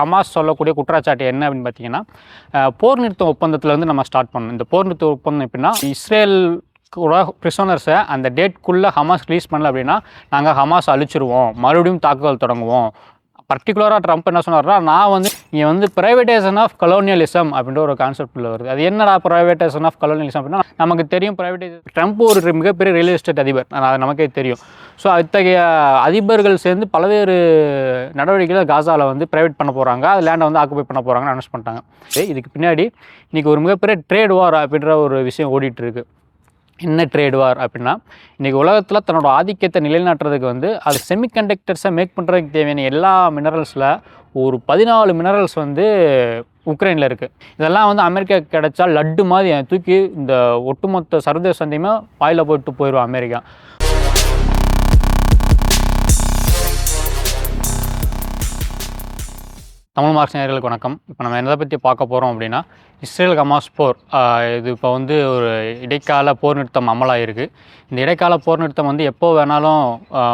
Hamas சொல்லக்கூடிய குற்றச்சாட்டு என்ன அப்படின்னு பார்த்தீங்கன்னா, போர் நிறுத்த ஒப்பந்தத்திலேருந்து நம்ம ஸ்டார்ட் பண்ணணும். இந்த போர் நிறுத்த ஒப்பந்தம் எப்படின்னா, இஸ்ரேல் கூட பிரிசனர்ஸை அந்த டேட்குள்ளே ஹமாஸ் ரிலீஸ் பண்ணல அப்படின்னா, நாங்கள் ஹமாஸ் அழிச்சிருவோம், மறுபடியும் தாக்குதல் தொடங்குவோம். பர்டிகுலராக ட்ரம்ப் என்ன சொன்னார்னா, நான் வந்து இங்கே வந்து ப்ரைவேட்டைசேஷன் ஆஃப் கலோனியலிசம் அப்படின்ற ஒரு கான்செப்டில் வருது. அது என்னடா ப்ரைவேட்டைசேஷன் ஆஃப் கலோனியலிசம் அப்படின்னா, நமக்கு தெரியும் ப்ரைவேட்டைசேஷன். ட்ரம்ப் ஒரு மிகப்பெரிய ரியல் எஸ்டேட் அதிபர், அது நமக்கே தெரியும். ஸோ இத்தகைய அதிபர்கள் சேர்ந்து பல்வேறு நடவடிக்கைகளை காசாவில் வந்து ப்ரைவேட் பண்ண போகிறாங்க, அது லேண்டை வந்து ஆக்குபை பண்ண போகிறாங்கன்னு அனௌன்ஸ் பண்ணிட்டாங்க. இதுக்கு பின்னாடி இன்றைக்கி ஒரு மிகப்பெரிய ட்ரேட் வார் அப்படின்ற ஒரு விஷயம் ஓடிட்டுருக்கு. என்ன ட்ரேட் வார் அப்படின்னா, இன்றைக்கி உலகத்தில் தன்னோட ஆதிக்கத்தை நிலைநாட்டுறதுக்கு வந்து அது செமிகண்டக்டர்ஸை மேக் பண்ணுறதுக்கு தேவையான எல்லா மினரல்ஸில் ஒரு 14 மினரல்ஸ் வந்து உக்ரைனில் இருக்குது. இதெல்லாம் வந்து அமெரிக்கா கிடைச்சா லட்டு மாதிரி தூக்கி இந்த ஒட்டுமொத்த சர்வதேச சந்தையுமே வாயில் போட்டு போயிடும் அமெரிக்கா. தமிழ் மார்க்ஸ் நேயர்களுக்கு வணக்கம். இப்போ நம்ம எதை பற்றி பார்க்க போகிறோம் அப்படின்னா, இஸ்ரேல் ஹமாஸ் போர். இது இப்போ வந்து ஒரு இடைக்கால போர் நிறுத்தம் அமலாகிருக்கு. இந்த இடைக்கால போர் நிறுத்தம் வந்து எப்போ வேணாலும்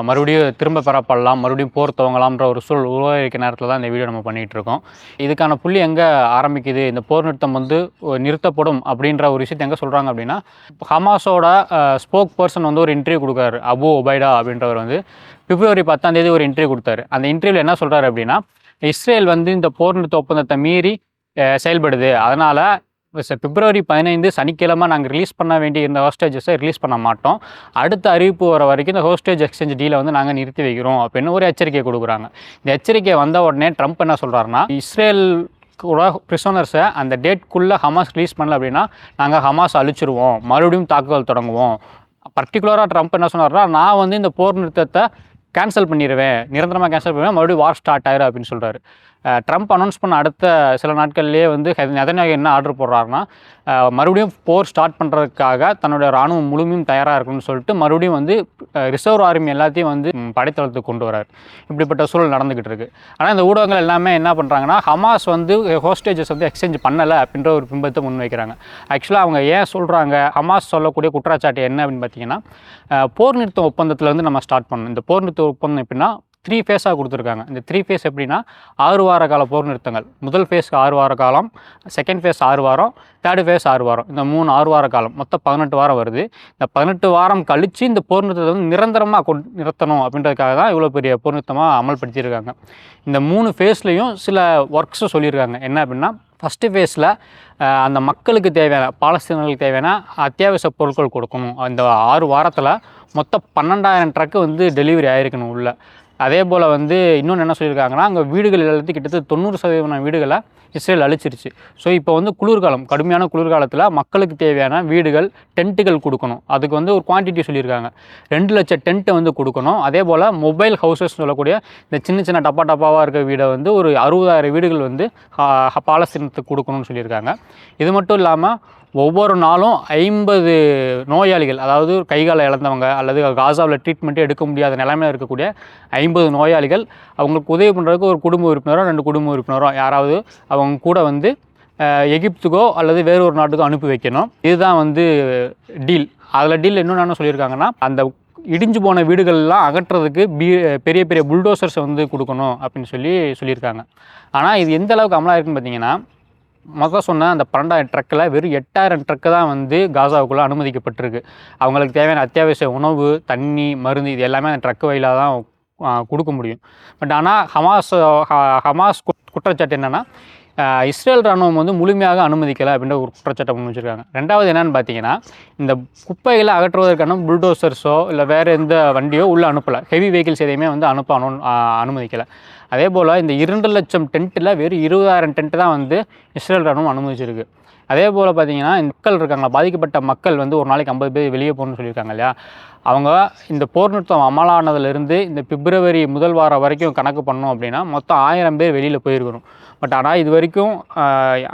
மறுபடியும் திரும்ப பெறப்படலாம், மறுபடியும் போர் துவங்கலாம்ன்ற ஒரு சூழல் உருவாகிருக்க நேரத்தில் தான் இந்த வீடியோ நம்ம பண்ணிகிட்ருக்கோம். இதுக்கான புள்ளி எங்கே ஆரம்பிக்குது, இந்த போர் நிறுத்தம் வந்து நிறுத்தப்படும் அப்படின்ற ஒரு விஷயத்தை எங்கே சொல்கிறாங்க அப்படின்னா, ஹமாஸோட ஸ்போக் பர்சன் வந்து ஒரு இன்டர்வியூ கொடுக்குறாரு. அபு ஒபைடா அப்படின்றவர் வந்து பிப்ரவரி 10 ஒரு இன்டர்வியூ கொடுத்தாரு. அந்த இன்டர்வியூவில் என்ன சொல்கிறாரு அப்படின்னா, இஸ்ரேல் வந்து இந்த போர் நிறுத்த ஒப்பந்தத்தை மீறி செயல்படுது, அதனால் பிப்ரவரி 15 சனிக்கிழமை நாங்கள் ரிலீஸ் பண்ண வேண்டிய இந்த ஹோஸ்டேஜஸை ரிலீஸ் பண்ண மாட்டோம், அடுத்த அறிவிப்பு வர வரைக்கும் இந்த ஹோஸ்டேஜ் எக்ஸ்சேஞ்ச் டீலை வந்து நாங்கள் நிறுத்தி வைக்கிறோம் அப்படின்னு ஒரு எச்சரிக்கை கொடுக்குறாங்க. இந்த எச்சரிக்கை வந்த உடனே ட்ரம்ப் என்ன சொல்கிறாருன்னா, இஸ்ரேல் கூட பிரிசனர்ஸை அந்த டேட்குள்ளே ஹமாஸ் ரிலீஸ் பண்ணல அப்படின்னா நாங்கள் ஹமாஸ் அழிச்சிருவோம், மறுபடியும் தாக்குதல் தொடங்குவோம். பர்டிகுலராக ட்ரம்ப் என்ன சொன்னார்னா, நான் வந்து இந்த போர் நிறுத்தத்தை கேன்சல் பண்ணிடுவேன், நிரந்தரமாக கேன்சல் பண்ணுவேன், மறுபடியும் வார் ஸ்டார்ட் ஆயிரும் அப்படின்னு சொல்கிறாரு. ட்ரம்ப் அனௌன்ஸ் பண்ண அடுத்த சில நாட்கள்லேயே வந்து நெதன்யாகு என்ன ஆர்டர் போடுறாருன்னா, மறுபடியும் போர் ஸ்டார்ட் பண்ணுறதுக்காக தன்னுடைய இராணுவம் முழுமையும் தயாராக இருக்குன்னு சொல்லிட்டு மறுபடியும் வந்து ரிசர்வ் ஆர்மி எல்லாத்தையும் வந்து படைத்தளத்துக்கு கொண்டு வரார். இப்படிப்பட்ட சூழல் நடந்துக்கிட்டு இருக்குது. ஆனால் இந்த ஊடகங்கள் எல்லாமே என்ன பண்ணுறாங்கன்னா, ஹமாஸ் வந்து ஹோஸ்டேஜஸ் வந்து எக்ஸ்சேஞ்ச் பண்ணலை அப்படின்ற ஒரு பிம்பத்தை முன்வைக்கிறாங்க. ஆக்சுவலாக அவங்க ஏன் சொல்கிறாங்க, ஹமாஸ் சொல்லக்கூடிய குற்றச்சாட்டு என்ன அப்படின்னு பார்த்தீங்கன்னா, போர் நிறுத்த ஒப்பந்தத்திலேருந்து நம்ம ஸ்டார்ட் பண்ணணும். இந்த போர் நிறுத்த ஒப்பந்தம் எப்படின்னா 3 ஃபேஸாக கொடுத்துருக்காங்க. இந்த 3 ஃபேஸ் எப்படின்னா, 6 வார கால போர் நிறுத்தங்கள். முதல் ஃபேஸ்க்கு 6 வார காலம், செகண்ட் ஃபேஸ் 6 வாரம், தேர்டு ஃபேஸ் 6 வாரம். இந்த 6 வார காலம் மொத்தம் 18 வாரம் வருது. இந்த 18 வாரம் கழித்து இந்த போர் நிறுத்தத்தை வந்து நிரந்தரமாக நிறுத்தணும் அப்படின்றதுக்காக தான் இவ்வளோ பெரிய போர் நிறுத்தமாக அமல்படுத்தியிருக்காங்க. இந்த 3 ஃபேஸ்லேயும் சில ஒர்க்ஸும் சொல்லியிருக்காங்க. என்ன அப்படின்னா, ஃபஸ்ட்டு ஃபேஸில் அந்த மக்களுக்கு தேவையான, பாலஸ்தீனர்களுக்கு தேவையான அத்தியாவசிய பொருட்கள் கொடுக்கணும். அந்த 6 வாரத்தில் மொத்தம் 12,000 ட்ரக்கு வந்து டெலிவரி ஆகிருக்கணும் உள்ள. அதே போல் வந்து இன்னொன்று என்ன சொல்லியிருக்காங்கன்னா, அங்கே வீடுகள் எல்லாத்தையும் கிட்டத்தட்ட 90% வீடுகளை இஸ்ரேல் அழிச்சிருச்சு. ஸோ இப்போ வந்து குளிர்காலம், கடுமையான குளிர்காலத்தில் மக்களுக்கு தேவையான வீடுகள், டென்ட்டுகள் கொடுக்கணும். அதுக்கு வந்து ஒரு குவான்டிட்டி சொல்லியிருக்காங்க. 2 லட்சம் டென்ட்டை வந்து கொடுக்கணும். அதே போல் மொபைல் ஹவுசஸ் சொல்லக்கூடிய இந்த சின்ன சின்ன டப்பாவாக இருக்க வீடை வந்து ஒரு 60,000 வீடுகள் வந்து பாலஸ்தீனத்துக்கு கொடுக்கணும்னு சொல்லியிருக்காங்க. இது மட்டும் இல்லாமல் ஒவ்வொரு நாளும் 50 நோயாளிகள், அதாவது கைகாலை இழந்தவங்க அல்லது காசாவில் ட்ரீட்மெண்ட்டே எடுக்க முடியாத நிலைமையில் இருக்கக்கூடிய 50 நோயாளிகள், அவங்களுக்கு உதவி பண்ணுறதுக்கு ஒரு குடும்ப உறுப்பினரோ 2 குடும்ப உறுப்பினரோ யாராவது அவங்க கூட வந்து எகிப்துக்கோ அல்லது வேறு ஒரு நாட்டுக்கோ அனுப்பி வைக்கணும். இதுதான் வந்து டீல். அதில் டீல் இன்னொன்று என்ன சொல்லியிருக்காங்கன்னா, அந்த இடிஞ்சு போன வீடுகள்லாம் அகற்றுறதுக்கு பெரிய பெரிய புல்டோசர்ஸை வந்து கொடுக்கணும் அப்படின்னு சொல்லியிருக்காங்க. ஆனால் இது எந்த அளவுக்கு அமலாக இருக்குன்னு பார்த்தீங்கன்னா, மொதல் சொன்ன அந்த 12,000 ட்ரக்கில் வெறும் 8,000 ட்ரக்கு தான் வந்து காசாவுக்குள்ளே அனுமதிக்கப்பட்டிருக்கு. அவங்களுக்கு தேவையான அத்தியாவசிய உணவு, தண்ணி, மருந்து இது எல்லாமே அந்த ட்ரக்கு வழியாக தான் கொடுக்க முடியும். பட் ஆனால் ஹமாஸ் குற்றச்சாட்டு என்னென்னா, இஸ்ரேல் இராணுவம் வந்து முழுமையாக அனுமதிக்கலை அப்படின்ற ஒரு குற்றச்சாட்டை முன் வச்சுருக்காங்க. ரெண்டாவது என்னென்னு பார்த்தீங்கன்னா, இந்த குப்பைகளை அகற்றுவதற்கான புல்டோசர்ஸோ இல்லை வேறு எந்த வண்டியோ உள்ளே அனுப்பலை. ஹெவி வெஹிக்கிள்ஸ் எதையுமே வந்து அனுமதிக்கலை. அதே போல் இந்த 2 லட்சம் டென்ட்டில் வெறும் 20,000 டென்ட்டு தான் வந்து இஸ்ரேல் இராணுவம் அனுமதிச்சிருக்கு. அதே போல் பார்த்தீங்கன்னா, இந்த மக்கள் இருக்காங்களா, பாதிக்கப்பட்ட மக்கள் வந்து ஒரு நாளைக்கு 50 பேர் வெளியே போகணும்னு சொல்லியிருக்காங்க இல்லையா, அவங்க இந்த போர் நிறுத்தம் அமலானதுலேருந்து இந்த பிப்ரவரி முதல் வாரம் வரைக்கும் கணக்கு பண்ணோம் அப்படின்னா மொத்தம் 1000 பேர் வெளியில் போயிருக்கணும். பட் ஆனால் இது வரைக்கும்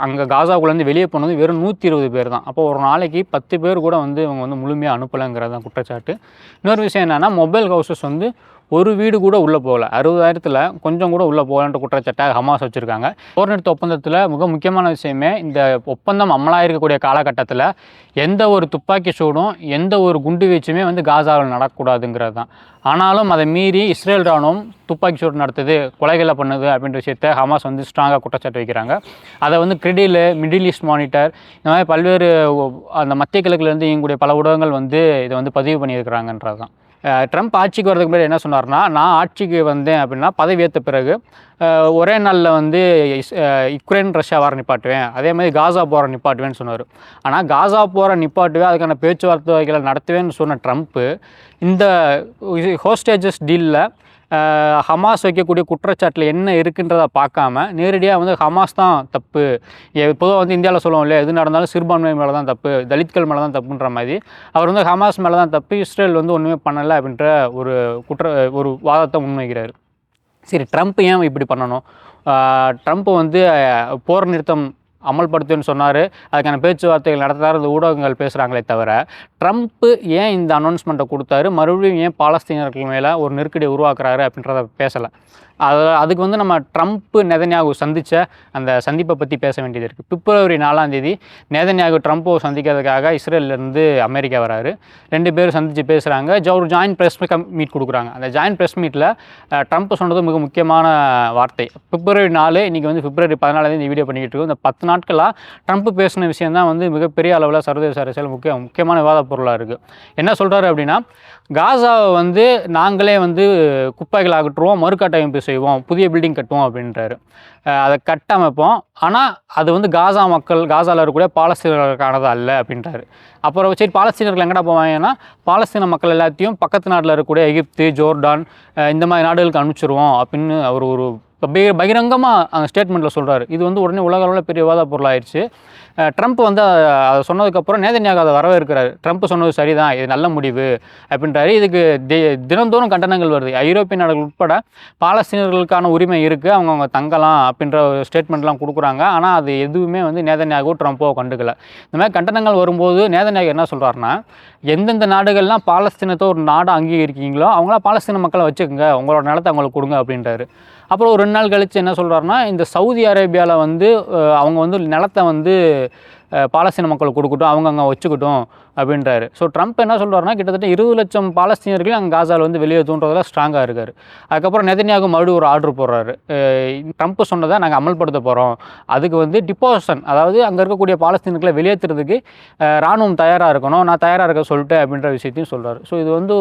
அங்கே காசாவுக்குள்ளேருந்து வெளியே போனது வெறும் 120 பேர் தான். அப்போ ஒரு நாளைக்கு 10 பேர் கூட வந்து இவங்க வந்து முழுமையாக அனுப்பலைங்கிறது தான் குற்றச்சாட்டு. இன்னொரு விஷயம் என்னென்னா, மொபைல் ஹவுசஸ் வந்து ஒரு வீடு கூட உள்ளே போகல. 60,000த்தில் கொஞ்சம் கூட உள்ளே போகலன்ற குற்றச்சாட்டை ஹமாஸ் வச்சுருக்காங்க. போர் நிறுத்த ஒப்பந்தத்தில் மிக முக்கியமான விஷயமே இந்த ஒப்பந்தம் அமலாயிருக்கக்கூடிய காலகட்டத்தில் எந்த ஒரு துப்பாக்கி சூடும் எந்த ஒரு குண்டு வீச்சுமே வந்து காசாவில் நடக்கக்கூடாதுங்கிறது தான். ஆனாலும் அதை மீறி இஸ்ரேல் ராணுவம் துப்பாக்கி சூடு நடத்துது, கொலைகளை பண்ணுது அப்படின்ற விஷயத்தை ஹமாஸ் வந்து ஸ்ட்ராங்காக குற்றச்சாட்டு வைக்கிறாங்க. அதை வந்து கிரெடில், மிடில் ஈஸ்ட் மானிட்டர், இந்த மாதிரி பல்வேறு அந்த மத்திய கிழக்குலேருந்து இயங்கக்கூடிய பல ஊடகங்கள் வந்து இதை வந்து பதிவு பண்ணியிருக்கிறாங்கன்றது தான். ட்ரம்ப் ஆட்சிக்கு வரதுக்கு முன்னாடி என்ன சொன்னார்னா, நான் ஆட்சிக்கு வந்தேன் அப்படின்னா பதவி ஏற்ற பிறகு ஒரே நாளில் வந்து யுக்ரைன் ரஷ்யா வார நிப்பாட்டுவேன், அதே மாதிரி காசா போரை நிப்பாட்டுவேன்னு சொன்னார். ஆனால் காசா போரை நிப்பாட்டுவேன், அதுக்கான பேச்சுவார்த்தைகளை நடத்துவேன்னு சொன்ன ட்ரம்ப்பு இந்த ஹோஸ்டேஜஸ் டீலில் ஹமாஸ் வைக்கக்கூடிய குற்றச்சாட்டில் என்ன இருக்குன்றதை பார்க்காம நேரடியாக வந்து ஹமாஸ் தான் தப்பு, பொதுவாக வந்து இந்தியாவில் சொல்லுவோம் இல்லையா, எது நடந்தாலும் சிறுபான்மை மேலே தான் தப்பு, தலித்கள் மேலே தான் தப்புன்ற மாதிரி அவர் வந்து ஹமாஸ் மேலே தான் தப்பு, இஸ்ரேல் வந்து ஒன்றுமே பண்ணலை அப்படின்ற ஒரு வாதத்தை முன்வைக்கிறார். சரி, ட்ரம்ப் ஏன் இப்படி பண்ணணும்? ட்ரம்ப் வந்து போர் நிறுத்தம் அமல்படுத்துன்னு சொன்னார், அதுக்கான பேச்சுவார்த்தைகள் நடத்தாத ஊடகங்கள் பேசுகிறாங்களே தவிர ட்ரம்ப்பு ஏன் இந்த அனௌன்ஸ்மெண்ட்டை கொடுத்தாரு, மறுபடியும் ஏன் பாலஸ்தீனர்கள் மேலே ஒரு நெருக்கடியை உருவாக்குறாரு அப்படின்றத பேசலை. அதுக்கு வந்து நம்ம ட்ரம்ப்பு நெதன்யாகு சந்தித்த அந்த சந்திப்பை பற்றி பேச வேண்டியது இருக்குது. பிப்ரவரி 4 நெதன்யாகு ட்ரம்ப்பை சந்திக்கிறதுக்காக இஸ்ரேலேருந்து அமெரிக்கா வராரு. 2 பேரும் சந்தித்து பேசுகிறாங்க. ஒரு ஜாயின்ட் ப்ரெஸ் மீட் கொடுக்குறாங்க. அந்த ஜாயின்ட் ப்ரெஸ் மீட்டில் ட்ரம்ப் சொன்னது மிக முக்கியமான வார்த்தை. பிப்ரவரி 4, இன்றைக்கி வந்து பிப்ரவரி 14 இந்த வீடியோ பண்ணிக்கிட்டு இருக்கோம். இந்த 10 நாட்களாக ட்ரம்ப் பேசின விஷயம் தான் வந்து மிகப்பெரிய அளவில் சர்வதேச அரசியல் முக்கியமான விவாத பொருளாக இருக்குது. என்ன சொல்கிறாரு அப்படின்னா, காசாவை வந்து நாங்களே வந்து குப்பைகள் அகற்றுவோம், மறுகட்டமைப்பு செய்வோம், புதிய பில்டிங் கட்டுவோம் அப்படின்றாரு. அதை கட்டமைப்போம், ஆனால் அது வந்து காசாவில் இருக்கக்கூடிய பாலஸ்தீனர்களுக்கானது அல்ல அப்படின்றாரு. அப்புறம் சரி, பாலஸ்தீனர்கள் எங்கடா போவாங்கன்னா, பாலஸ்தீன மக்கள் எல்லாத்தையும் பக்கத்து நாட்டில் இருக்கக்கூடிய எகிப்து, ஜோர்டான் இந்த மாதிரி நாடுகளுக்கு அனுப்பிச்சிருவோம் அப்படின்னு அவர் ஒரு பகிரங்கமாக அந்த ஸ்டேட்மெண்ட்டில் சொல்கிறாரு. இது வந்து உடனே உலக அளவில் பெரிய விவாத பொருளாகிடுச்சு. ட்ரம்ப் வந்து அதை சொன்னதுக்கப்புறம் நேதன்யாகு அதை வரவேற்கிறார். ட்ரம்ப் சொன்னது சரிதான், இது நல்ல முடிவு அப்படின்றாரு. இதுக்கு தினந்தோறும் கண்டனங்கள் வருது. ஐரோப்பிய நாடுகள் உட்பட பாலஸ்தீனர்களுக்கான உரிமை இருக்குது, அவங்க தங்கலாம் அப்படின்ற ஒரு ஸ்டேட்மெண்ட்லாம் கொடுக்குறாங்க. ஆனால் அது எதுவுமே வந்து நேதன்யாகு ட்ரம்ப்போ கண்டுக்கல. இந்த மாதிரி கண்டனங்கள் வரும்போது நேதன்யாகு என்ன சொல்கிறாருன்னா, எந்தெந்த நாடுகள்லாம் பாலஸ்தீனத்தை ஒரு நாடு அங்கீகரிக்கீங்களோ அவங்களாம் பாலஸ்தீன மக்களை வச்சுக்கோங்க, உங்களோட நிலத்தை அவங்களுக்கு கொடுங்க அப்படின்றாரு. அப்புறம் ஒரு 2 நாள் கழித்து என்ன சொல்கிறாருன்னா, இந்த சவுதி அரேபியாவில் வந்து அவங்க வந்து நிலத்தை வந்து பாலஸ்தீன மக்களுக்கு கொடுக்கட்டும், அவங்க அங்கே வச்சுக்கிட்டும் அப்படின்றாரு. ஸோ ட்ரம்ப் என்ன சொல்கிறாருன்னா, கிட்டத்தட்ட 20 லட்சம் பாலஸ்தீனர்கள் அங்கே காசாவில் வந்து வெளியே தூண்டுறதுல ஸ்ட்ராங்காக இருக்கார். அதுக்கப்புறம் நெதன்யாகு மறுபடியும் ஒரு ஆர்டர் போடுறாரு. ட்ரம்ப் சொன்னதை நாங்கள் அமல்படுத்த போகிறோம், அதுக்கு வந்து டிப்போசன், அதாவது அங்கே இருக்கக்கூடிய பாலஸ்தீனர்களை வெளியேற்றுறதுக்கு இராணுவம் தயாராக இருக்கணும், நான் தயாராக இருக்க சொல்லிட்டேன் அப்படின்ற விஷயத்தையும் சொல்கிறார். ஸோ இது வந்து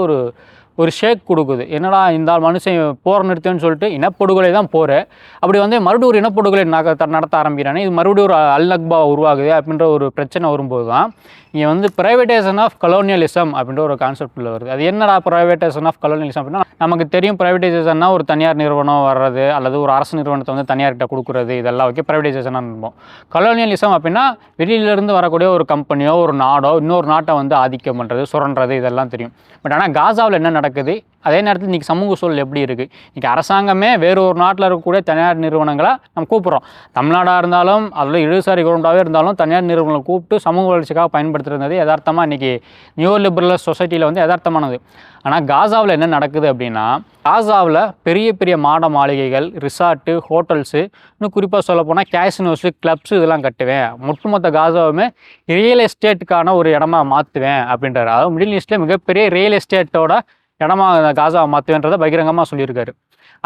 ஒரு ஷேக் கொடுக்குது. என்னடா இந்த மனுஷன் போர் நிறுத்தம்னு சொல்லிட்டு இனப்படுகொலை தான் போகிறேன், அப்படி வந்து மறுபடியும் ஒரு இனப்படுகொலை நடத்த ஆரம்பிக்கிறானே, இது மறுபடியும் ஒரு அல்-நக்பா உருவாகுது அப்படின்ற ஒரு பிரச்சனை வரும்போது தான் இங்கே வந்து ப்ரைவேட்டைசேஷன் ஆஃப் கலோனியலிசம் அப்படின்ற ஒரு கான்செப்டில் வருது. அது என்னடா ப்ரைவேட்டைசேஷன் ஆஃப் கலோனியலிசம் அப்படின்னா, நமக்கு தெரியும் ப்ரைவேட்டைசேஷன்னா ஒரு தனியார் நிறுவனம் வர்றது அல்லது ஒரு அரசு நிறுவனத்தை வந்து தனியார்கிட்ட கொடுக்குறது, இதெல்லாம் ஓகே ப்ரைவேட்டைசேஷனாக இருப்போம். கலோனியலிசம் அப்படின்னா வெளியிலேருந்து வரக்கூடிய ஒரு கம்பெனியோ ஒரு நாடோ இன்னொரு நாட்டை வந்து ஆதிக்கம் பண்ணுறது, சுரண்டுறது, இதெல்லாம் தெரியும். பட் ஆனால் காசாவில் என்ன நடக்குது, அதே நேரத்தில் இன்றைக்கி சமூக சூழல் எப்படி இருக்குது, இன்றைக்கி அரசாங்கமே வேறு ஒரு நாட்டில் இருக்கக்கூடிய தனியார் நிறுவனங்களை நம்ம கூப்பிட்றோம். தமிழ்நாடாக இருந்தாலும் அதில் இடதுசாரி கவர்மெண்ட்டாகவே இருந்தாலும் தனியார் நிறுவனங்களை கூப்பிட்டு சமூக வளர்ச்சிக்காக பயன்படுத்துறது யதார்த்தமாக இன்றைக்கி நியூ லிபரல் சொசைட்டியில் வந்து யதார்த்தமானது. ஆனால் காசாவில் என்ன நடக்குது அப்படின்னா, காசாவில் பெரிய பெரிய மாட மாளிகைகள், ரிசார்ட்டு, ஹோட்டல்ஸு, இன்னும் குறிப்பாக சொல்லப்போனால் கேசினோஸு, கிளப்ஸு இதெல்லாம் கட்டுவேன், ஒட்டுமொத்த காசாவுமே ரியல் எஸ்டேட்டுக்கான ஒரு இடமா மாற்றுவேன் அப்படின்றாரு. அதாவது மிடில் ஈஸ்ட்டில் மிகப்பெரிய ரியல் எஸ்டேட்டோட இடமா காசாவை மாற்றுவேன்றதை பகிரங்கமாக சொல்லியிருக்காரு.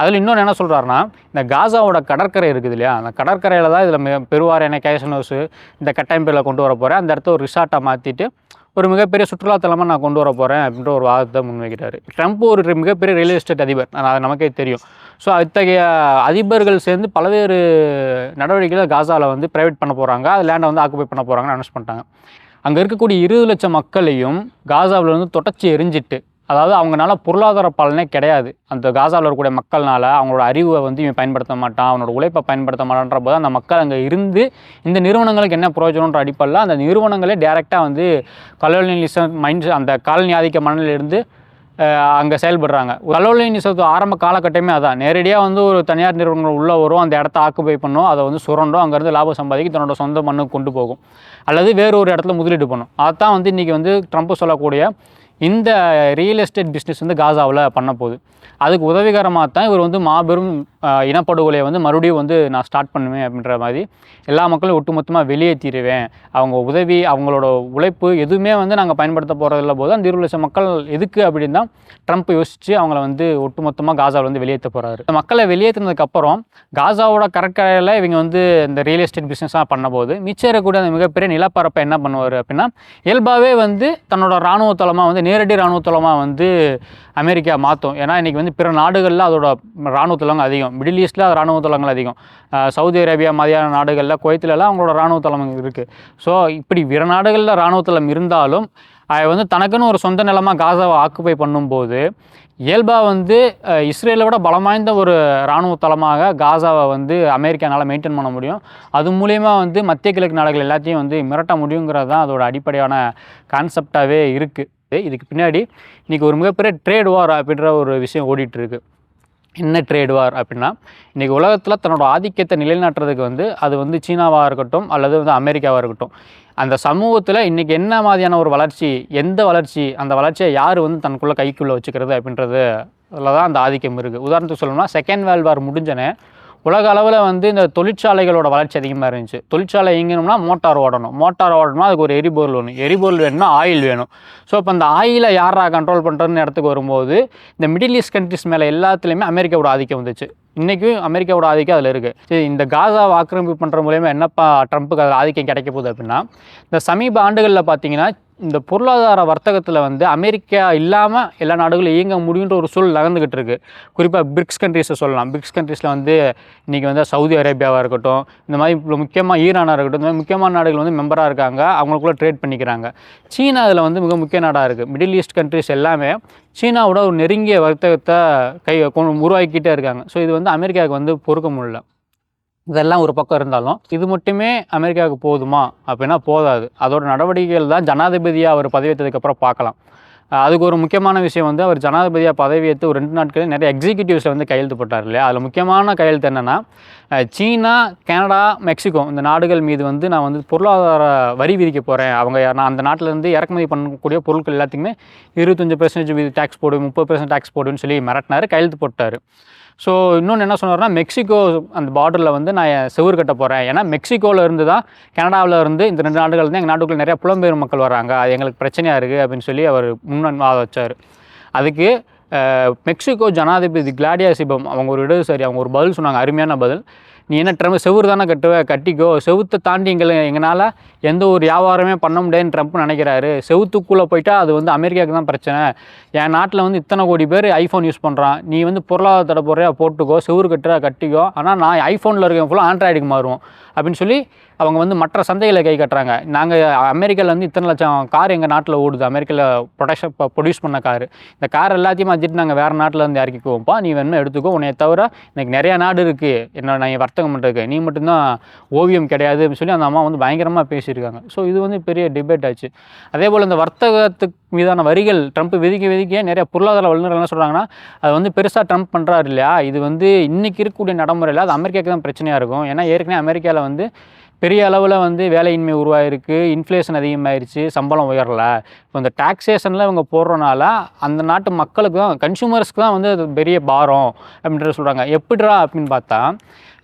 அதில் இன்னொன்று என்ன சொல்கிறாருன்னா, இந்த காசாவோட கடற்கரை இருக்குது இல்லையா, அந்த கடற்கரையில் தான் இதில் பெருவாரியான கேசினோஸு இந்த கட்டமைப்பில் கொண்டு வர போகிறேன், அந்த இடத்த ஒரு ரிசார்ட்டாக மாற்றிட்டு ஒரு மிகப்பெரிய சுற்றுலாத்தலமாக நான் கொண்டு வர போகிறேன் அப்படின்ற ஒரு வாதத்தை முன்வைக்கிறார். ட்ரம்ப் ஒரு மிகப்பெரிய ரியல் எஸ்டேட் அதிபர், அது நமக்கே தெரியும். ஸோ இத்தகைய அதிபர்கள் சேர்ந்து பல்வேறு நடவடிக்கைகளை காசாவில் வந்து ப்ரைவேட் பண்ண போகிறாங்க, அது லேண்டை வந்து ஆக்குபை பண்ண போகிறாங்கன்னு அனௌன்ஸ் பண்ணிட்டாங்க. அங்கே இருக்கக்கூடிய 20 லட்சம் மக்களையும் காசாவில் வந்து தொடச்சி எரிஞ்சிட்டு, அதாவது அவங்களால பொருளாதார பலனே கிடையாது, அந்த காசாவில் இருக்கக்கூடிய மக்கள்னால அவங்களோட அறிவை வந்து இவன் பயன்படுத்த மாட்டான், அவனோட உழைப்பை பயன்படுத்த மாட்டான்ற போது அந்த மக்கள் அங்கே இருந்து இந்த நிறுவனங்களுக்கு என்ன பிரயோஜனன்ற அடிப்படையில் அந்த நிறுவனங்களே டைரெக்டாக வந்து கலோனியலிசம் அந்த காலனி ஆதிக்க மனநிலிருந்து அங்கே செயல்படுறாங்க. கலோனியலிசத்து ஆரம்ப காலகட்டமே அதான், நேரடியாக வந்து ஒரு தனியார் நிறுவனங்கள் உள்ளே வரும், அந்த இடத்த ஆக்குபை பண்ணும், அதை வந்து சுரண்டும், அங்கேருந்து லாபம் சம்பாதிக்க தன்னோட சொந்த மண்ணுக்கு கொண்டு போகும், அல்லது வேறு ஒரு இடத்துல முதலீடு பண்ணும். அதுதான் வந்து இன்றைக்கி வந்து ட்ரம்ப் சொல்லக்கூடிய இந்த ரியல் எஸ்டேட் பிஸ்னஸ் வந்து காசாவில் பண்ண போகுது. அதுக்கு உதவிகரமாக தான் இவர் வந்து மாபெரும் இனப்படுகொலையை வந்து மறுபடியும் வந்து நான் ஸ்டார்ட் பண்ணுவேன் அப்படின்ற மாதிரி எல்லா மக்களும் ஒட்டுமொத்தமாக வெளியேற்றிடுவேன், அவங்க உதவி அவங்களோட உழைப்பு எதுவுமே வந்து நாங்கள் பயன்படுத்த போகிறதில்ல போது அந்த 20 லட்சம் மக்கள் எதுக்கு அப்படின்னு தான் ட்ரம்ப் யோசித்து அவங்கள வந்து ஒட்டுமொத்தமாக காசாவில் வந்து வெளியேற்ற போகிறாரு. இந்த மக்களை வெளியேற்றினதுக்கப்புறம் காசாவோட கடற்கரையில் இவங்க வந்து இந்த ரியல் எஸ்டேட் பிஸ்னஸாக பண்ணும்போது மிச்சம் இருக்கக்கூடிய அந்த மிகப்பெரிய நிலப்பரப்பை என்ன பண்ணுவார் அப்படின்னா இயல்பாகவே வந்து தன்னோட இராணுவ தளமாக வந்து நேரடி இராணுவ தளமாக வந்து அமெரிக்கா மாற்றும். ஏன்னா இன்றைக்கி வந்து பிற நாடுகளில் அதோட இராணுவ தளங்கள் அதிகம், மிடில் ஈஸ்ட்டில் அது இராணுவ தளங்கள் அதிகம், சவுதி அரேபியா மாதிரியான நாடுகளில் குவைத்திலலாம் அவங்களோட இராணுவ தளம் இருக்குது. ஸோ இப்படி பிற நாடுகளில் இராணுவ தளம் இருந்தாலும் அது வந்து தனக்குன்னு ஒரு சொந்த நிலமாக காசாவை ஆக்குப்பை பண்ணும்போது இயல்பாக வந்து இஸ்ரேலை விட பலம் வாய்ந்த ஒரு இராணுவ தளமாக காசாவை வந்து அமெரிக்கானால் மெயின்டைன் பண்ண முடியும். அது மூலயமா வந்து மத்திய கிழக்கு நாடுகள் எல்லாத்தையும் வந்து மிரட்ட முடியுங்கிறது தான் அதோட அடிப்படையான கான்செப்டாகவே இருக்குது. இதுக்கு பின்னாடி இன்றைக்கி ஒரு மிகப்பெரிய ட்ரேட் வார் அப்படின்ற ஒரு விஷயம் ஓடிட்டுருக்கு. என்ன ட்ரேட் வார் அப்படின்னா இன்றைக்கி உலகத்தில் தன்னோட ஆதிக்கத்தை நிலைநாட்டுறதுக்கு வந்து அது வந்து சீனாவாக இருக்கட்டும் அல்லது வந்து அமெரிக்காவாக இருக்கட்டும், அந்த சமூகத்தில் இன்றைக்கி என்ன மாதிரியான ஒரு வளர்ச்சி, எந்த வளர்ச்சி, அந்த வளர்ச்சியை யார் வந்து தனக்குள்ளே கைக்குள்ளே வச்சுக்கிறது அப்படின்றது அதில் தான் அந்த ஆதிக்கம் இருக்குது. உதாரணத்துக்கு சொல்லணும்னா செகண்ட் வேர்ல்டு வார் முடிஞ்சனே உலக அளவில் வந்து இந்த தொழிற்சாலைகளோட வளர்ச்சி அதிகமாக இருந்துச்சு. தொழிற்சாலை இயங்கணும்னா மோட்டார் ஓடணும்னா அதுக்கு ஒரு எரிபொருள் வேணும், எரிபொருள் வேணும்னா ஆயில் வேணும். ஸோ இப்போ அந்த ஆயிலை யாரா கண்ட்ரோல் பண்ணுறதுன்னு இடத்துக்கு வரும்போது இந்த மிடில் ஈஸ்ட் கண்ட்ரிஸ் மேலே எல்லாத்துலேயுமே அமெரிக்காவோட ஆதிக்கம் வந்துச்சு. இன்றைக்கும் அமெரிக்காவோட ஆதிக்கம் அதில் இருக்குது. சரி, இந்த காசாவை ஆக்கிரமிப்பு பண்ணுற மூலயமா என்னப்பா ட்ரம்ப்புக்கு அதில் ஆதிக்கம் கிடைக்க போகுது அப்படின்னா இந்த சமீப ஆண்டுகளில் பார்த்தீங்கன்னா இந்த பொருளாதார வர்த்தகத்தில் வந்து அமெரிக்கா இல்லாமல் எல்லா நாடுகளும் இயங்க முடியுன்ற ஒரு சூழல் நகர்ந்துக்கிட்டு இருக்குது. குறிப்பாக பிரிக்ஸ் கண்ட்ரிஸை சொல்லலாம். பிரிக்ஸ் கண்ட்ரிஸில் வந்து இன்றைக்கி வந்து சவுதி அரேபியாவாக இருக்கட்டும், இந்த மாதிரி முக்கியமாக ஈரானாக இருக்கட்டும், இந்த மாதிரி முக்கியமான நாடுகள் வந்து மெம்பராக இருக்காங்க, அவங்களுக்குள்ள ட்ரேட் பண்ணிக்கிறாங்க. சீனா அதில் வந்து மிக முக்கிய நாடாக இருக்குது. மிடில் ஈஸ்ட் கண்ட்ரிஸ் எல்லாமே சீனாவோட ஒரு நெருங்கிய வர்த்தகத்தை உருவாக்கிட்டே இருக்காங்க. ஸோ இது வந்து அமெரிக்காவுக்கு வந்து பொறுக்க முடியல. இதெல்லாம் ஒரு பக்கம் இருந்தாலும் இது மட்டுமே அமெரிக்காவுக்கு போதுமா அப்படின்னா போதாது. அதோட நடவடிக்கைகள் தான் ஜனாதிபதியாக அவர் பதவியேற்றதுக்கப்புறம் பார்க்கலாம். அதுக்கு ஒரு முக்கியமான விஷயம் வந்து அவர் ஜனாதிபதியாக பதவியேற்று ஒரு 2 நாட்களில் நிறைய எக்ஸிக்யூட்டிவ்ஸில் வந்து கையெழுத்து போட்டார் இல்லையா. அதில் முக்கியமான கையெழுத்து என்னென்னா சீனா, கனடா, மெக்சிகோ இந்த நாடுகள் மீது வந்து நான் வந்து பொருளாதார வரி விதிக்க போகிறேன். நான் அந்த நாட்டிலேருந்து இறக்குமதி பண்ணக்கூடிய பொருட்கள் எல்லாத்துக்குமே 25% டேக்ஸ் போடு, 30% டேக்ஸ் போடுன்னு சொல்லி மிரட்டினார், கையெழுத்து போட்டார். ஸோ இன்னொன்று என்ன சொன்னார்னா மெக்சிகோ அந்த பார்டரில் வந்து நான் செவுறு கட்ட போகிறேன். ஏன்னா மெக்சிகோவில் இருந்து தான் கனடாவில் இருந்து இந்த 2 நாடுகள் வந்து எங்கள் நாட்டுக்குள்ளே நிறையா புலம்பெயர் மக்கள் வராங்க, அது எங்களுக்கு பிரச்சனையாக இருக்குது அப்படின்னு சொல்லி அவர் முன்வாத வச்சார். அதுக்கு மெக்சிகோ ஜனாதிபதி கிளாடியா சிபம் அவங்க ஒரு இடதுசாரி, அவங்க ஒரு பதில் சொன்னாங்க, அருமையான பதில். நீ என்ன செவுறு தானே கட்டிக்கோ, செவுத்தை தாண்டி எங்களால் எந்த ஒரு வியாபாரமே பண்ண முடியாதுன்னு ட்ரம்ப் நினைக்கிறாரு. செவுத்துக்குள்ளே போயிட்டா அது வந்து அமெரிக்காவுக்கு தான் பிரச்சனை. என் நாட்டில் வந்து இத்தனை கோடி பேர் ஐஃபோன் யூஸ் பண்ணுறான், நீ வந்து பொருளாதார தடை போடுறியா போட்டுக்கோ, செவுறு கட்டிக்கோ, ஆனால் நான் ஐஃபோனில் இருக்க ஃபுல்லாக ஆண்ட்ராய்டுக்கு மாறுவோம் அப்படின்னு சொல்லி அவங்க வந்து மற்ற சந்தைகளை கை கட்டுறாங்க. நாங்கள் அமெரிக்காவில் வந்து இத்தனை லட்சம் கார் எங்கள் நாட்டில் ஓடுது, அமெரிக்காவில் ப்ரொடியூஸ் பண்ண கார், இந்த கார் எல்லாத்தையும் மாற்றிட்டு நாங்கள் வேறு நாட்டில் வந்து இறக்கிக்குவோம்ப்பா, நீ வேணுமா எடுத்துக்கோ, உன்னைய தவிர எனக்கு நிறையா நாடு இருக்குது என்ன நான் வர்த்தகம் பண்ணுறதுக்கு, நீ மட்டும்தான் ஓவியம் கிடையாது அப்படின்னு சொல்லி அந்த அம்மா வந்து பயங்கரமாக பேசியிருக்காங்க. ஸோ இது வந்து பெரிய டிபேட் ஆச்சு. அதே போல் இந்த வர்த்தகத்துக்கு மீதான வரிகள் ட்ரம்ப் விதிக்க நிறைய பொருளாதார வல்லுநர்கள் என்ன சொல்கிறாங்கன்னா அது வந்து பெருசாக ட்ரம்ப் பண்ணுறாரு இல்லையா, இது வந்து இன்றைக்கி இருக்கக்கூடிய நடைமுறையில் அது அமெரிக்காவுக்கு தான் பிரச்சனையாக இருக்கும். ஏன்னா ஏற்கனவே அமெரிக்காவில் வந்து பெரிய அளவில் வந்து வேலையின்மை உருவாகிருக்கு, இன்ஃப்ளேஷன் அதிகமாகிருச்சு, சம்பளம் உயரலை. இப்போ இந்த டாக்ஸேஷனில் இவங்க போடுறனால அந்த நாட்டு மக்களுக்கு தான், கன்சூமர்ஸ்க்கு தான் வந்து அது பெரிய பாரம் அப்படின்றத சொல்கிறாங்க. எப்படிரா அப்படின்னு பார்த்தா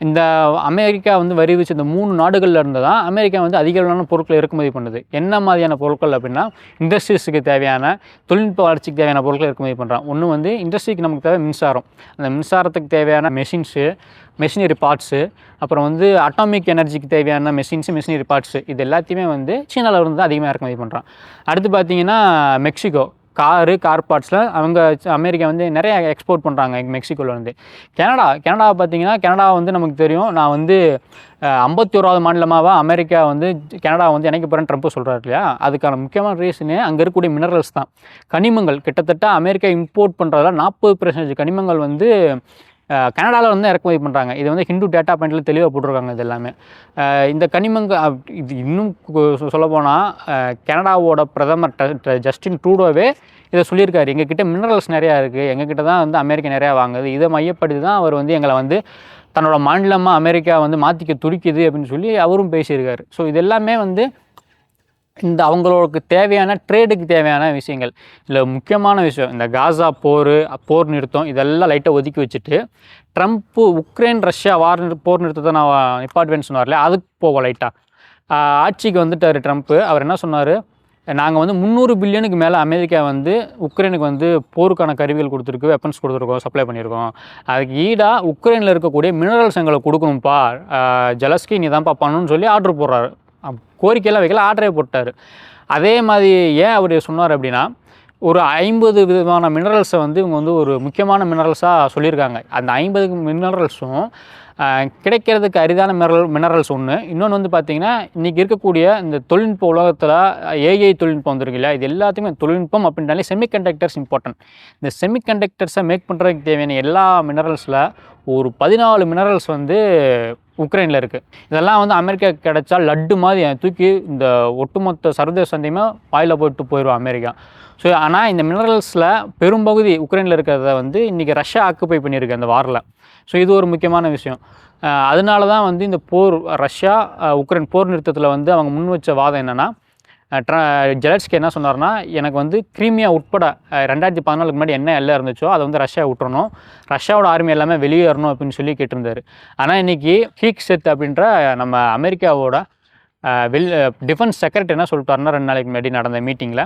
இந்த அமெரிக்கா வந்து வரி வச்சு இந்த 3 நாடுகளில் இருந்து தான் அமெரிக்கா வந்து அதிக அளவான பொருட்களை இறக்குமதி பண்ணுது. என்ன மாதிரியான பொருட்கள் அப்படின்னா இண்டஸ்ட்ரீஸுக்கு தேவையான தொழில்நுட்ப வளர்ச்சிக்கு தேவையான பொருட்களை இறக்குமதி பண்ணுறான். ஒன்று வந்து இண்டஸ்ட்ரிக்கு நமக்கு தேவை மின்சாரம், அந்த மின்சாரத்துக்கு தேவையான மெஷினரி பார்ட்ஸு, அப்புறம் வந்து அட்டாமிக் எனர்ஜிக்கு தேவையான மெஷினரி பார்ட்ஸு, இது எல்லாத்தையுமே வந்து சீனாவில் இருந்து தான் அதிகமாக இறக்குமதி பண்ணுறான். அடுத்து பார்த்திங்கன்னா மெக்சிகோ கார் பார்ட்ஸில் அவங்க அமெரிக்கா வந்து நிறைய எக்ஸ்போர்ட் பண்ணுறாங்க மெக்சிகோவில் வந்து. கனடாவை பார்த்திங்கன்னா கனடா வந்து நமக்கு தெரியும், நான் வந்து 51வது மாநிலமாக அமெரிக்கா வந்து கனடா வந்து இணைக்க போகிறேன்னு ட்ரம்ப் சொல்கிறாரு இல்லையா. அதுக்கான முக்கியமான ரீசனே அங்கே இருக்கக்கூடிய மினரல்ஸ் தான். கனிமங்கள் கிட்டத்தட்ட அமெரிக்கா இம்போர்ட் பண்ணுறதுல 40% கனிமங்கள் வந்து கனடாவில் வந்து இறக்குமதி பண்ணுறாங்க. இது வந்து ஹிந்து டேட்டா பாயிண்டில் தெளிவாக போட்டிருக்காங்க. இது எல்லாமே இந்த கனிமங்கள் இது இன்னும் சொல்லப்போனால் கனடாவோட பிரதமர் ஜஸ்டின் ட்ரூடோவே இதை சொல்லியிருக்காரு, எங்ககிட்ட மினரல்ஸ் நிறையா இருக்குது, எங்ககிட்ட தான் வந்து அமெரிக்கா நிறையா வாங்குது, இதை மையப்படுத்தி தான் அவர் வந்து எங்களை வந்து தன்னோட மாநிலமாக அமெரிக்கா வந்து மாற்றிக்க துடிக்குது அப்படின்னு சொல்லி அவரும் பேசியிருக்காரு. ஸோ இது எல்லாமே வந்து இந்த அவங்களுக்கு தேவையான ட்ரேடுக்கு தேவையான விஷயங்கள் இல்லை முக்கியமான விஷயம் இந்த காசா போர் நிறுத்தம் இதெல்லாம் லைட்டாக ஒதுக்கி வச்சுட்டு ட்ரம்ப்பு உக்ரைன் ரஷ்யா போர் நிறுத்தத்தை நான் நிப்பாட்டுவேன்னு சொன்னார்ல அதுக்கு போவோம் லைட்டாக ஆட்சிக்கு வந்துட்டார் ட்ரம்ப்பு. அவர் என்ன சொன்னார், நாங்கள் வந்து 300 பில்லியனுக்கு மேலே அமெரிக்கா வந்து உக்ரைனுக்கு வந்து போருக்கான கருவிகள் கொடுத்துருக்கு, வெப்பன்ஸ் கொடுத்துருக்கோம், சப்ளை பண்ணியிருக்கோம். அதுக்கு ஈடாக உக்ரைனில் இருக்கக்கூடிய மினரல்ஸ் எங்களை கொடுக்கணும்ப்பா, ஜெலஸ்கி நீ தான்ப்பா பண்ணணும்னு சொல்லி ஆர்டர் போடுறாரு. கோரிக்கையெல்லாம் வைக்கல, ஆர்டரே போட்டார். அதே மாதிரி ஏன் அவர் சொன்னார் அப்படின்னா, ஒரு 50 விதமான மினரல்ஸை வந்து இவங்க வந்து ஒரு முக்கியமான மினரல்ஸாக சொல்லியிருக்காங்க. அந்த 50 மினரல்ஸும் கிடைக்கிறதுக்கு அரிதான மினரல்ஸ் ஒன்று. இன்னொன்று வந்து பார்த்திங்கன்னா இன்றைக்கி இருக்கக்கூடிய இந்த தொழில்நுட்ப உலகத்தில் ஏஐ தொழில்நுட்பம் வந்துருக்கு இல்லையா, இது எல்லாத்தையுமே தொழில்நுட்பம் அப்படின்றாலே செமிகண்டக்டர்ஸ் இம்பார்ட்டன்ட். இந்த செமிகண்டக்டர்ஸை மேக் பண்ணுறதுக்கு தேவையான எல்லா மினரல்ஸில் ஒரு 14 மினரல்ஸ் வந்து உக்ரைனில் இருக்குது. இதெல்லாம் வந்து அமெரிக்கா கிடைச்சா லட்டு மாதிரி தூக்கி இந்த ஒட்டுமொத்த சர்வதேச சந்தையுமே வாயில் போட்டு போயிடும் அமெரிக்கா. ஸோ ஆனால் இந்த மினரல்ஸில் பெரும்பகுதி உக்ரைனில் இருக்கிறத வந்து இன்றைக்கி ரஷ்யா ஆக்குப்பை பண்ணியிருக்கு அந்த வாரில். ஸோ இது ஒரு முக்கியமான விஷயம். அதனால தான் வந்து இந்த ரஷ்யா உக்ரைன் போர் நிறுத்தத்தில் வந்து அவங்க முன் வச்ச வாதம் என்னென்னா, ஜெலன்ஸ்கி என்ன சொன்னார்னா, எனக்கு வந்து கிரீமியா உட்பட 2014 முன்னாடி என்ன எல்லாம் இருந்துச்சோ அதை வந்து ரஷ்யா விட்டுறணும், ரஷ்யாவோட ஆர்மி எல்லாமே வெளியேறணும் அப்படின்னு சொல்லி கேட்டிருந்தார். ஆனால் இன்றைக்கி ஹீக்ஸெத் அப்படின்ற நம்ம அமெரிக்காவோட டிஃபென்ஸ் செக்ரட்டரி என்ன சொல்லிட்டாருன்னா 2 நாளைக்கு முன்னாடி நடந்த மீட்டிங்கில்,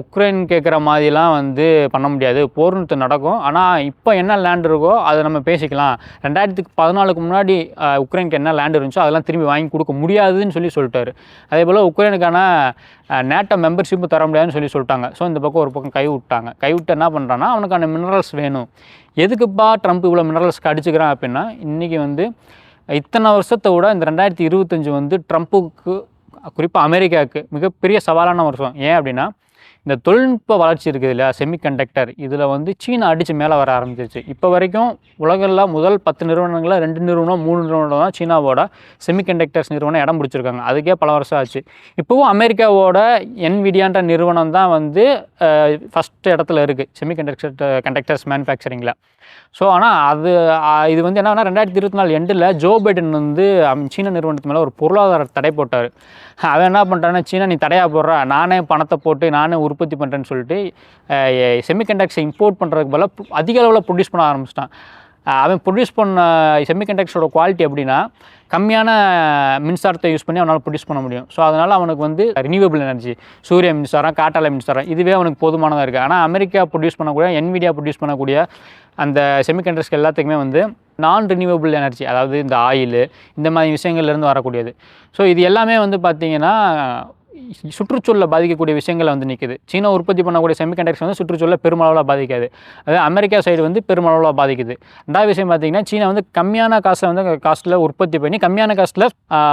உக்ரைன் கேட்குற மாதிரிலாம் வந்து பண்ண முடியாது, போர் நிறுத்தம் நடக்கும், ஆனால் இப்போ என்ன லேண்ட் இருக்கோ அதை நம்ம பேசிக்கலாம், 2014 முன்னாடி உக்ரைனுக்கு என்ன லேண்ட் இருந்துச்சோ அதெல்லாம் திரும்பி வாங்கி கொடுக்க முடியாதுன்னு சொல்லிட்டாரு. அதே போல் உக்ரைனுக்கான நேட்டோ மெம்பர்ஷிப்பு தர முடியாதுன்னு சொல்லிட்டாங்க. ஸோ இந்த பக்கம் ஒரு பக்கம் கைவிட்டு என்ன பண்ணுறான்னா, அவனுக்கான மினரல்ஸ் வேணும். எதுக்குப்பா ட்ரம்ப் இவ்வளோ மினரல்ஸ்க்கு அடிச்சுக்கிறான் அப்படின்னா, இன்றைக்கி வந்து இத்தனை வருஷத்தை விட இந்த 2025 வந்து ட்ரம்ப்புக்கு குறிப்பாக அமெரிக்காவுக்கு மிகப்பெரிய சவாலான வருஷம். ஏன் அப்படின்னா, இந்த தொழில்நுட்ப வளர்ச்சி இருக்குது இல்லையா, செமிகண்டக்டர், இதில் வந்து சீனா அடித்து மேலே வர ஆரம்பிச்சிருச்சு. இப்போ வரைக்கும் உலகில் முதல் 10 நிறுவனங்களில் 2 நிறுவனம் 3 நிறுவனம் தான் சீனாவோட செமிகண்டக்டர்ஸ் நிறுவனம் இடம் பிடிச்சிருக்காங்க. அதுக்கே பல வருஷம் ஆச்சு. இப்போவும் அமெரிக்காவோட என்விடியான்ற நிறுவனம் தான் வந்து ஃபஸ்ட்டு இடத்துல இருக்குது செமிகண்டக்டர்ஸ் மேனுஃபேக்சரிங்கில். ஸோ ஆனால் இது வந்து என்னன்னா 2024 எண்டில் ஜோ பைடன் வந்து சீன நிறுவனத்து மேலே ஒரு பொருளாதார தடை போட்டார். அவன் என்ன பண்ணுறான்னா, சீனா நீ தடையாக போடுறா, நானே பணத்தை போட்டு நானே உற்பத்தி பண்ணுறேன்னு சொல்லிட்டு செமிகண்டக்டர்ஸை இம்போர்ட் பண்ணுறதுக்கு பதிலாக அதிக அளவில் ப்ரொடியூஸ் பண்ண ஆரம்பிச்சிட்டான். அவன் ப்ரொடியூஸ் பண்ண செமிகண்டக்டர்ஸோட குவாலிட்டி எப்படின்னா, கம்மியான மின்சாரத்தை யூஸ் பண்ணி அவனால் ப்ரொடியூஸ் பண்ண முடியும். ஸோ அதனால் அவனுக்கு வந்து ரினியூவபிள் எனர்ஜி, சூரிய மின்சாரம், காற்றாலை மின்சாரம், இதுவே அவனுக்கு போதுமானதாக இருக்குது. ஆனால் அமெரிக்கா ப்ரொடியூஸ் பண்ணக்கூடிய என்விடியா ப்ரொடியூஸ் பண்ணக்கூடிய அந்த செமிகண்டக்டர்ஸ்க்கு எல்லாத்துக்குமே வந்து நான் ரினியூவபிள் எனர்ஜி, அதாவது இந்த ஆயில் இந்த மாதிரி விஷயங்கள்லேருந்து வரக்கூடியது. ஸோ இது எல்லாமே வந்து பார்த்திங்கன்னா சுற்றுச்சூழலை பாதிக்கக்கூடிய விஷயங்களை வந்து நிற்குது. சீனா உற்பத்தி பண்ணக்கூடிய செமிகண்டக்டர்ஸ் வந்து சுற்றுச்சூழலை பெருமளவில் பாதிக்காது. அதாவது அமெரிக்கா சைடு வந்து பெருமளவில் பாதிக்குது. ரெண்டாவது விஷயம் பார்த்திங்கன்னா, சீனா வந்து கம்மியான காஸ்ட்டில் உற்பத்தி பண்ணி கம்மியான காஸ்ட்டில்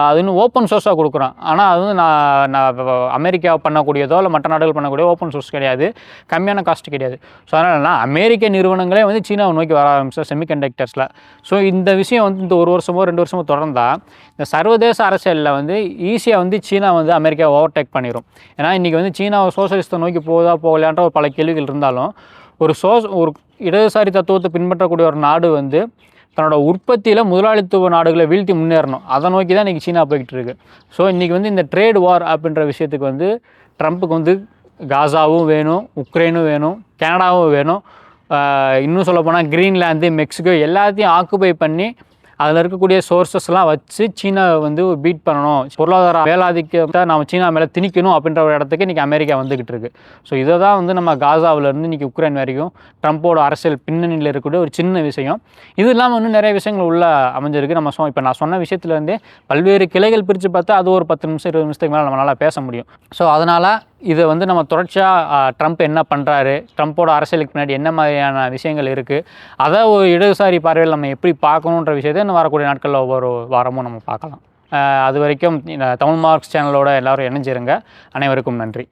அது இன்னும் ஓப்பன் சோர்ஸாக கொடுக்குறான். ஆனால் அது வந்து நான் அமெரிக்கா பண்ணக்கூடியதோ இல்லை மற்ற நாடுகள் பண்ணக்கூடிய ஓப்பன் சோர்ஸ் கிடையாது, கம்மியான காஸ்ட் கிடையாது. ஸோ அதனால் அமெரிக்க நிறுவனங்களே வந்து சீனாவை நோக்கி வர ஆரம்பிச்சா செமிகண்டக்டர்ஸில். ஸோ இந்த விஷயம் வந்து இந்த 1 வருஷமோ 2 வருஷமோ தொடர்ந்தால் இந்த சர்வதேச அரசியலில் வந்து ஈஸியாக வந்து சீனா வந்து அமெரிக்காவை ஓவர்டேக் பண்ணிடும். ஏன்னா இன்றைக்கி வந்து சீனா சோஷலிஸ்ட்டை நோக்கி போகலான்ற ஒரு பல கேள்விகள் இருந்தாலும், ஒரு இடதுசாரி தத்துவத்தை பின்பற்றக்கூடிய ஒரு நாடு வந்து தன்னோட உற்பத்தியில் முதலாளித்துவ நாடுகளை வீழ்த்தி முன்னேறணும், அதை நோக்கி தான் இன்றைக்கி சீனா போய்கிட்டு இருக்குது. ஸோ இன்றைக்கி வந்து இந்த ட்ரேட் வார் அப்படின்ற விஷயத்துக்கு வந்து ட்ரம்ப்புக்கு வந்து காசாவும் வேணும், உக்ரைனும் வேணும், கனடாவும் வேணும், இன்னும் சொல்லப்போனால் கிரீன்லாந்து, மெக்சிகோ எல்லாத்தையும் ஆக்குபை பண்ணி அதில் இருக்கக்கூடிய சோர்ஸஸ்லாம் வச்சு சீனாவை வந்து பீட் பண்ணணும், பொருளாதார வேலாதிக்கத்தை நம்ம சீனா மேலே திணிக்கணும் அப்படின்ற ஒரு இடத்துக்கு இன்றைக்கி அமெரிக்கா வந்துக்கிட்டு இருக்குது. ஸோ இதை தான் வந்து நம்ம காசாவிலேருந்து இன்றைக்கி உக்ரைன் வரைக்கும் ட்ரம்ப்போட அரசியல் பின்னணியில் இருக்கக்கூடிய ஒரு சின்ன விஷயம். இது இல்லாமல் இன்னும் நிறைய விஷயங்கள் உள்ள அமைஞ்சிருக்கு. இப்போ நான் சொன்ன விஷயத்துலேருந்தே பல்வேறு கிளைகள் பிரித்து பார்த்தா அது ஒரு 10 நிமிஷம் 20 நிமிஷத்துக்கு மேலே நம்மளால் பேச முடியும். ஸோ அதனால் இதை வந்து நம்ம தொடர்ச்சியாக ட்ரம்ப் என்ன பண்ணுறாரு, ட்ரம்ப்போட அரசியலுக்கு பின்னாடி என்ன மாதிரியான விஷயங்கள் இருக்குது, அதை ஒரு இடதுசாரி பார்வையில் நம்ம எப்படி பார்க்கணுன்ற விஷயத்தை இன்னும் வரக்கூடிய நாட்களில் ஒவ்வொரு வாரமும் நம்ம பார்க்கலாம். அது வரைக்கும் தமிழ் மார்க்ஸ் சேனலோட எல்லோரும் இணைஞ்சிருங்க. அனைவருக்கும் நன்றி.